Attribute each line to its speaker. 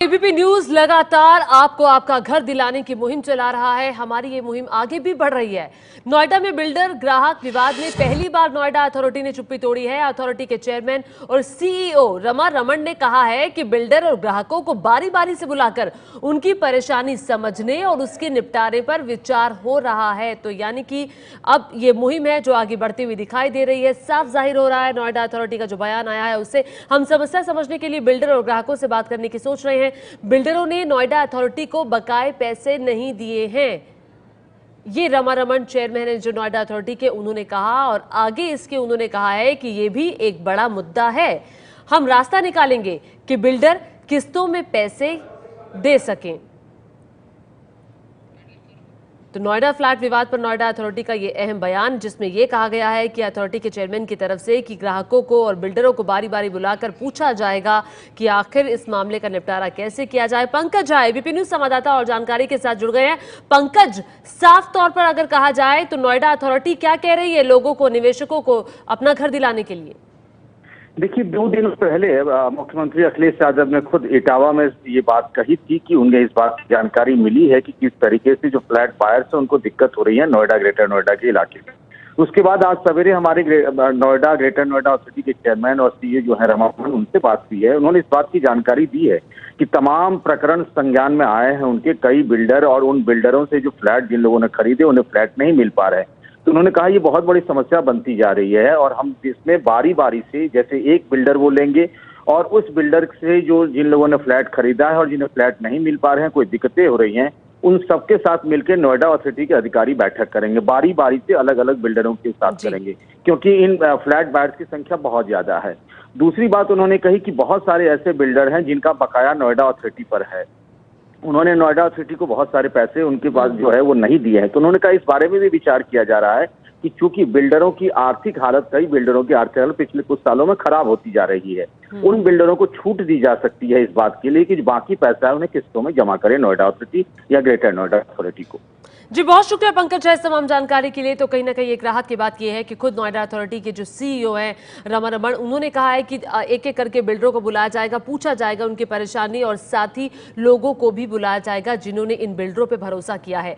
Speaker 1: ABP news लगातार आपको आपका घर दिलाने की मुहिम चला रहा है। हमारी ये मुहिम आगे भी बढ़ रही है। नोएडा में बिल्डर ग्राहक विवाद में पहली बार नोएडा अथॉरिटी ने चुप्पी तोड़ी है। अथॉरिटी के चेयरमैन और सीईओ रमा रमण ने कहा है कि बिल्डर और ग्राहकों को बारी बारी से बुलाकर उनकी परेशानी समझने और उसके निपटारे पर विचार हो रहा है। तो यानी कि अब ये मुहिम है जो आगे बढ़ती हुई दिखाई दे रही है। साफ जाहिर हो रहा है नोएडा अथॉरिटी का जो बयान आया है उससे हम समस्या समझने के लिए बिल्डर और ग्राहकों से बात करने की सोच रहे हैं। बिल्डरों ने नोएडा अथॉरिटी को बकाए पैसे नहीं दिए हैं, ये रमा रमण चेयरमैन है जो नोएडा अथॉरिटी के, उन्होंने कहा। और आगे इसके उन्होंने कहा है कि ये भी एक बड़ा मुद्दा है। हम रास्ता निकालेंगे कि बिल्डर किस्तों में पैसे दे सकें। तो नोएडा फ्लैट विवाद पर नोएडा अथॉरिटी का ये अहम बयान, जिसमें यह कहा गया है कि अथॉरिटी के चेयरमैन की तरफ से कि ग्राहकों को और बिल्डरों को बारी बारी बुलाकर पूछा जाएगा कि आखिर इस मामले का निपटारा कैसे किया जाए। पंकज झा एबीपी न्यूज संवाददाता और जानकारी के साथ जुड़ गए हैं। पंकज, साफ तौर पर अगर कहा जाए तो नोएडा अथॉरिटी क्या कह रही है लोगों को, निवेशकों को अपना घर दिलाने के लिए?
Speaker 2: देखिए, 2 दिन पहले मुख्यमंत्री अखिलेश यादव ने खुद इटावा में ये बात कही थी कि उन्हें इस बात की जानकारी मिली है कि किस तरीके से जो फ्लैट बायर्स है उनको दिक्कत हो रही है नोएडा, ग्रेटर नोएडा के इलाके में। उसके बाद आज सवेरे हमारे नोएडा, ग्रेटर नोएडा अथॉरिटी के चेयरमैन और सीईओ जो है रमा रमण, उनसे बात हुई है। उन्होंने इस बात की जानकारी दी है कि तमाम प्रकरण संज्ञान में आए हैं उनके। कई बिल्डर और उन बिल्डरों से जो फ्लैट जिन लोगों ने खरीदे उन्हें फ्लैट नहीं मिल पा रहे हैं। तो उन्होंने कहा ये बहुत बड़ी समस्या बनती जा रही है और हम इसमें बारी बारी से, जैसे एक बिल्डर वो लेंगे और उस बिल्डर से जो जिन लोगों ने फ्लैट खरीदा है और जिन्हें फ्लैट नहीं मिल पा रहे हैं, कोई दिक्कतें हो रही हैं, उन सबके साथ मिलकर नोएडा अथॉरिटी के अधिकारी बैठक करेंगे। बारी बारी से अलग अलग बिल्डरों के साथ करेंगे, क्योंकि इन फ्लैट बायर्स की संख्या बहुत ज्यादा है। दूसरी बात उन्होंने कही कि बहुत सारे ऐसे बिल्डर हैं जिनका बकाया नोएडा अथॉरिटी पर है। उन्होंने नोएडा अथॉरिटी को बहुत सारे पैसे उनके पास जो है वो नहीं दिए हैं। तो उन्होंने कहा इस बारे में भी विचार किया जा रहा है कि चूंकि बिल्डरों की आर्थिक हालत, कई बिल्डरों की आर्थिक हालत पिछले कुछ सालों में खराब होती जा रही है, उन बिल्डरों को छूट दी जा सकती है इस बात के लिए कि बाकी पैसा है उन्हें किस्तों में जमा करें नोएडा अथॉरिटी या ग्रेटर नोएडा अथॉरिटी को।
Speaker 1: जी, बहुत शुक्रिया पंकज झा इस तमाम जानकारी के लिए। तो कहीं ना कहीं एक राहत की बात यह है कि खुद नोएडा अथॉरिटी के जो सीईओ हैं रमा रमण, उन्होंने कहा है कि एक एक करके बिल्डरों को बुलाया जाएगा, पूछा जाएगा उनकी परेशानी और साथ ही लोगों को भी बुलाया जाएगा जिन्होंने इन बिल्डरों पर भरोसा किया है।